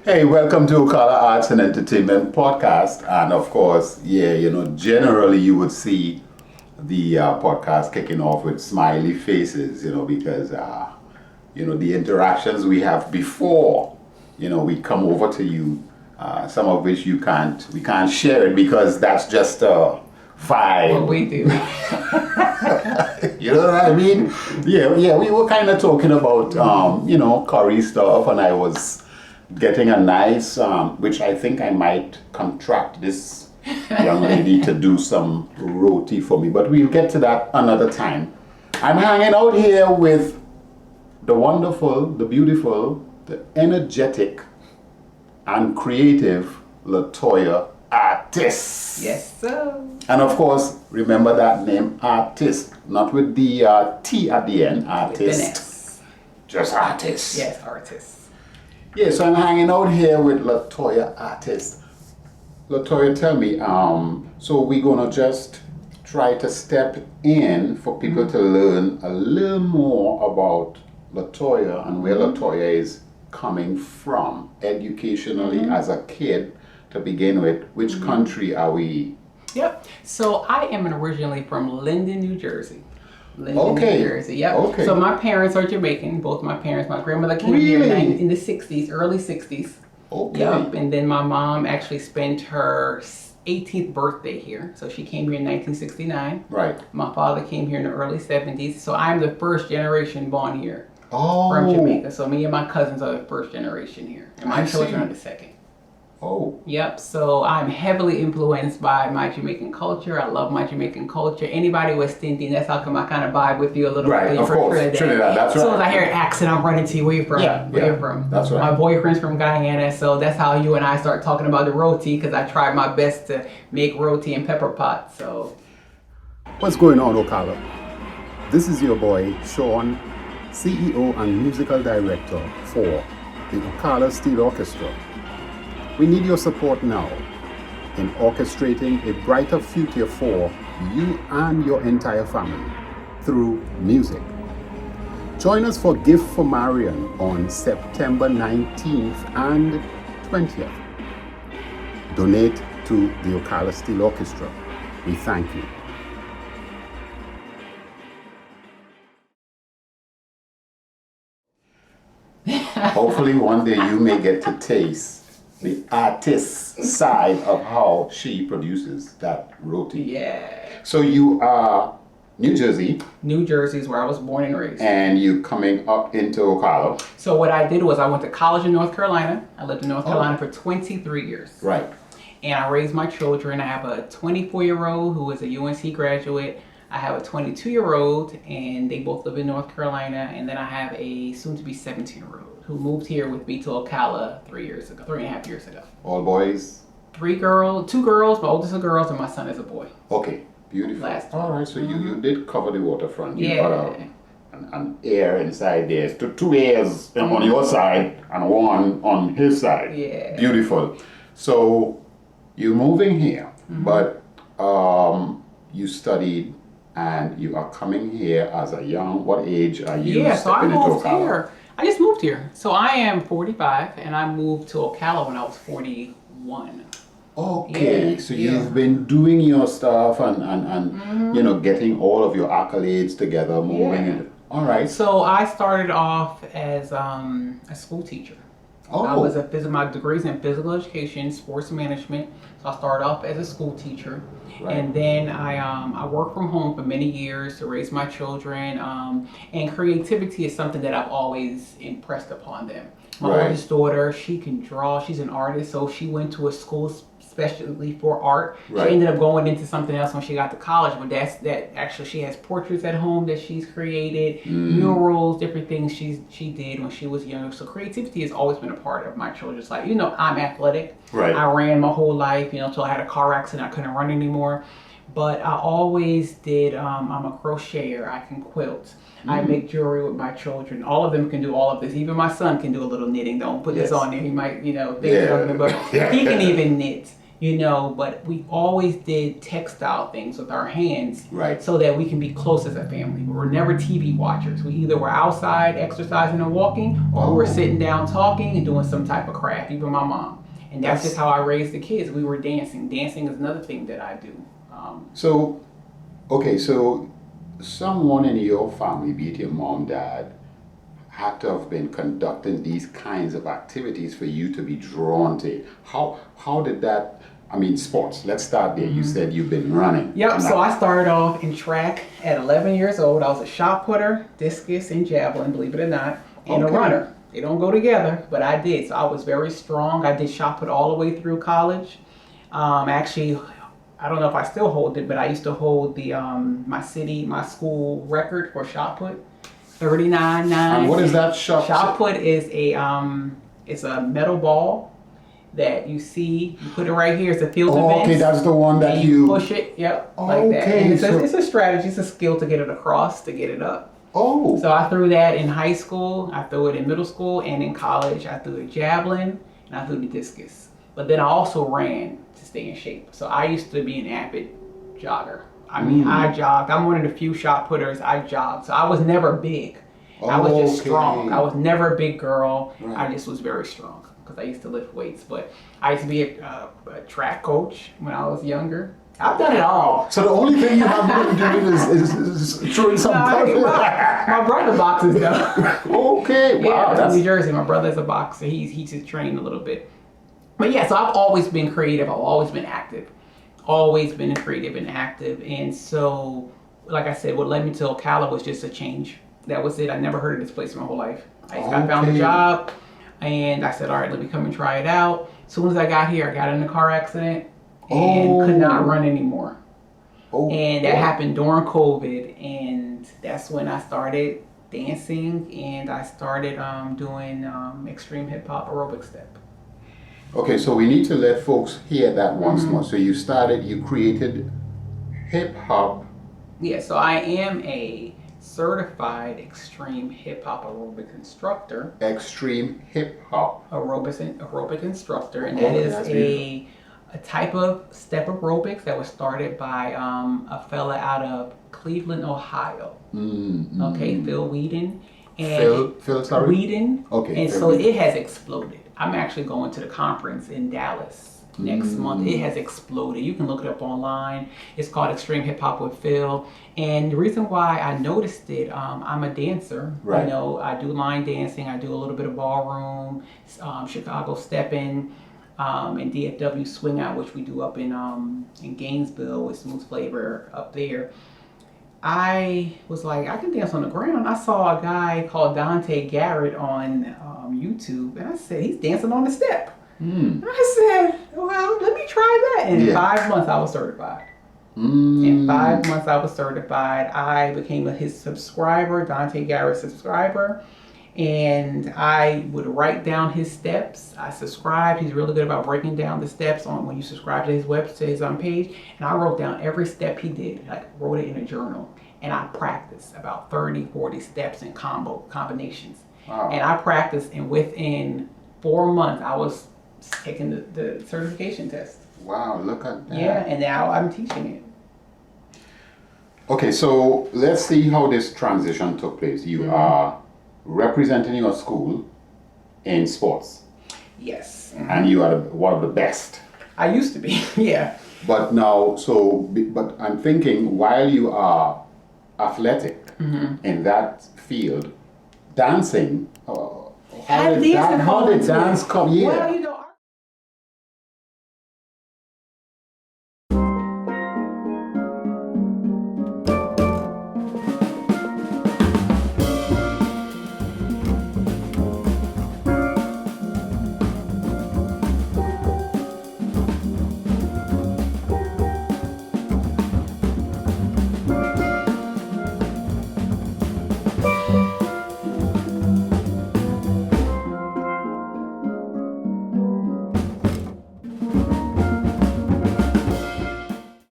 Hey, welcome to Ocala Arts and Entertainment Podcast. And of course, generally you would see the podcast kicking off with smiley faces, because, the interactions we have before, we come over to you, some of which we can't share it because that's just a vibe. What we do. You know what I mean? Yeah, we were kind of talking about, curry stuff, and I was getting a nice, which I think I might contract this young lady to do some roti for me, but we'll get to that another time. I'm hanging out here with the wonderful, the beautiful, the energetic, and creative LaToya Artis. Yes, sir. And of course, remember that name, Artist, not with the T at the end, Artist. Just Artist. Yes, artist. Yeah, so I'm hanging out here with LaToya Artis. LaToya, tell me, so we're gonna just try to step in for people to learn a little more about LaToya and where LaToya is coming from educationally as a kid to begin with. Which country are we? Yep. So I am originally from Linden, New Jersey. New Jersey. Yep. Okay. So my parents are Jamaican. Both my parents. My grandmother came here in the 60s, early 60s. Okay. Yep. And then my mom actually spent her 18th birthday here. So she came here in 1969. Right. My father came here in the early 70s. So I'm the first generation born here Oh. from Jamaica. So me and my cousins are the first generation here. And my children are the second. Oh. Yep, so I'm heavily influenced by my Jamaican culture. I love my Jamaican culture. Anybody West Indian, that's how come I kind of vibe with you a little bit. Right, of course. Trinidad, that's right. As soon as I hear an accent, I'm running to you. Where you from? Where you from? That's right. My boyfriend's from Guyana, so that's how you and I start talking about the roti, because I tried my best to make roti and pepper pot, so. What's going on, Ocala? This is your boy, Sean, CEO and Musical Director for the Ocala Steel Orchestra. We need your support now in orchestrating a brighter future for you and your entire family through music. Join us for Gift for Marion on September 19th and 20th. Donate to the Ocala Steel Orchestra. We thank you. Hopefully one day you may get to taste the artist's side of how she produces that roti. Yeah. So you are New Jersey. New Jersey is where I was born and raised. And you coming up into Ocala. So what I did was I went to college in North Carolina. I lived in North Carolina for 23 years. Right. And I raised my children. I have a 24-year-old who is a UNC graduate. I have a 22-year-old, and they both live in North Carolina. And then I have a soon-to-be 17-year-old who moved here with me to Ocala 3.5 years ago. All boys? 2 girls. My oldest are girls, and my son is a boy. Okay, beautiful. All right, so you did cover the waterfront. You got an air inside there. Two airs on your side and one on his side. Yeah. Beautiful. So you're moving here, but you studied and you are coming here as a young, what age are you? Yeah, so I moved Ocala? here. I just moved here. So I am 45, and I moved to Ocala when I was 41. Okay, Yeah, so you've been doing your stuff and getting all of your accolades together, moving. Yeah. All right. So I started off as a school teacher. Oh. I was my degrees in physical education, sports management. So I started off as a school teacher, and then I worked from home for many years to raise my children. And creativity is something that I've always impressed upon them. My oldest daughter, she can draw. She's an artist, so she went to a school especially for art. She ended up going into something else when she got to college, but actually she has portraits at home that she's created, murals, different things she did when she was younger. So creativity has always been a part of my children's life. I'm athletic. Right. I ran my whole life, until I had a car accident, I couldn't run anymore. But I always did, I'm a crocheter, I can quilt. I make jewelry with my children. All of them can do all of this. Even my son can do a little knitting. Don't put this on there. He might, think something, but he can even knit. but we always did textile things with our hands, Right. so that we can be close as a family. We were never TV watchers. We either were outside exercising and walking, or we were sitting down talking and doing some type of craft, even my mom. And that's just how I raised the kids. We were dancing. Dancing is another thing that I do. So someone in your family, be it your mom, dad, had to have been conducting these kinds of activities for you to be drawn to it. How did that, sports, let's start there. You said you've been running. Yep, so I started off in track at 11 years old. I was a shot putter, discus, and javelin, believe it or not, and a runner. They don't go together, but I did. So I was very strong. I did shot put all the way through college. Actually, I don't know if I still hold it, but I used to hold the my school record for shot put, 39.9. And what is that shot? Shot put is it's a metal ball that you see. You put it right here. It's a field event. Okay, that's the one that and you push it. Yep, like that. And it's a strategy. It's a skill to get it across, to get it up. Oh. So I threw that in high school. I threw it in middle school, and in college I threw the javelin and I threw the discus. But then I also ran to stay in shape. So I used to be an avid jogger. I jogged. I'm one of the few shot putters. I jogged. So I was never big. I was just strong. I was never a big girl. Right. I just was very strong because I used to lift weights. But I used to be a track coach when I was younger. I've done it all. So the only thing you haven't been doing is throwing some my brother boxes though. Okay, wow. Yeah, that's New Jersey. My brother's a boxer. He's just trained a little bit. But yeah, so I've always been creative. I've always been active. Always been creative and active. And so, like I said, what led me to Ocala was just a change. That was it. I never heard of this place in my whole life. I found a job and I said, all right, let me come and try it out. As soon as I got here, I got in a car accident and could not run anymore. And that happened during COVID, and that's when I started dancing, and I started doing extreme hip hop aerobic step. Okay, so we need to let folks hear that once more. So you created hip hop. Yeah, so I am a certified extreme hip hop aerobic instructor. Extreme hip hop Aerobic instructor, and that is a type of step aerobics that was started by a fella out of Cleveland, Ohio. Okay, Phil Whedon. And Phil, sorry? Whedon. Okay. And so it has exploded. I'm actually going to the conference in Dallas next month. It has exploded. You can look it up online. It's called Extreme Hip Hop with Phil. And the reason why I noticed it, I'm a dancer. Right. I do line dancing. I do a little bit of ballroom, Chicago stepping, and DFW swing out, which we do up in Gainesville with Smooth Flavor up there. I was like, I can dance on the ground. I saw a guy called Dante Garrett on YouTube, and I said, he's dancing on the step. And I said, well, let me try that. In 5 months, I was certified. In 5 months, I was certified. I became his subscriber, Dante Garrett's subscriber, and I would write down his steps. I subscribed. He's really good about breaking down the steps on when you subscribe to his website, to his page. And I wrote down every step he did, like wrote it in a journal. And I practiced about 30, 40 steps in combinations. Wow. And I practiced, and within 4 months, I was taking the certification test. Wow, look at that. Yeah, and now I'm teaching it. Okay, so let's see how this transition took place. You are representing your school in sports. Yes. And you are one of the best. I used to be, yeah. But now, but I'm thinking, while you are athletic in that field, dancing, how did dance come? Yeah. Well,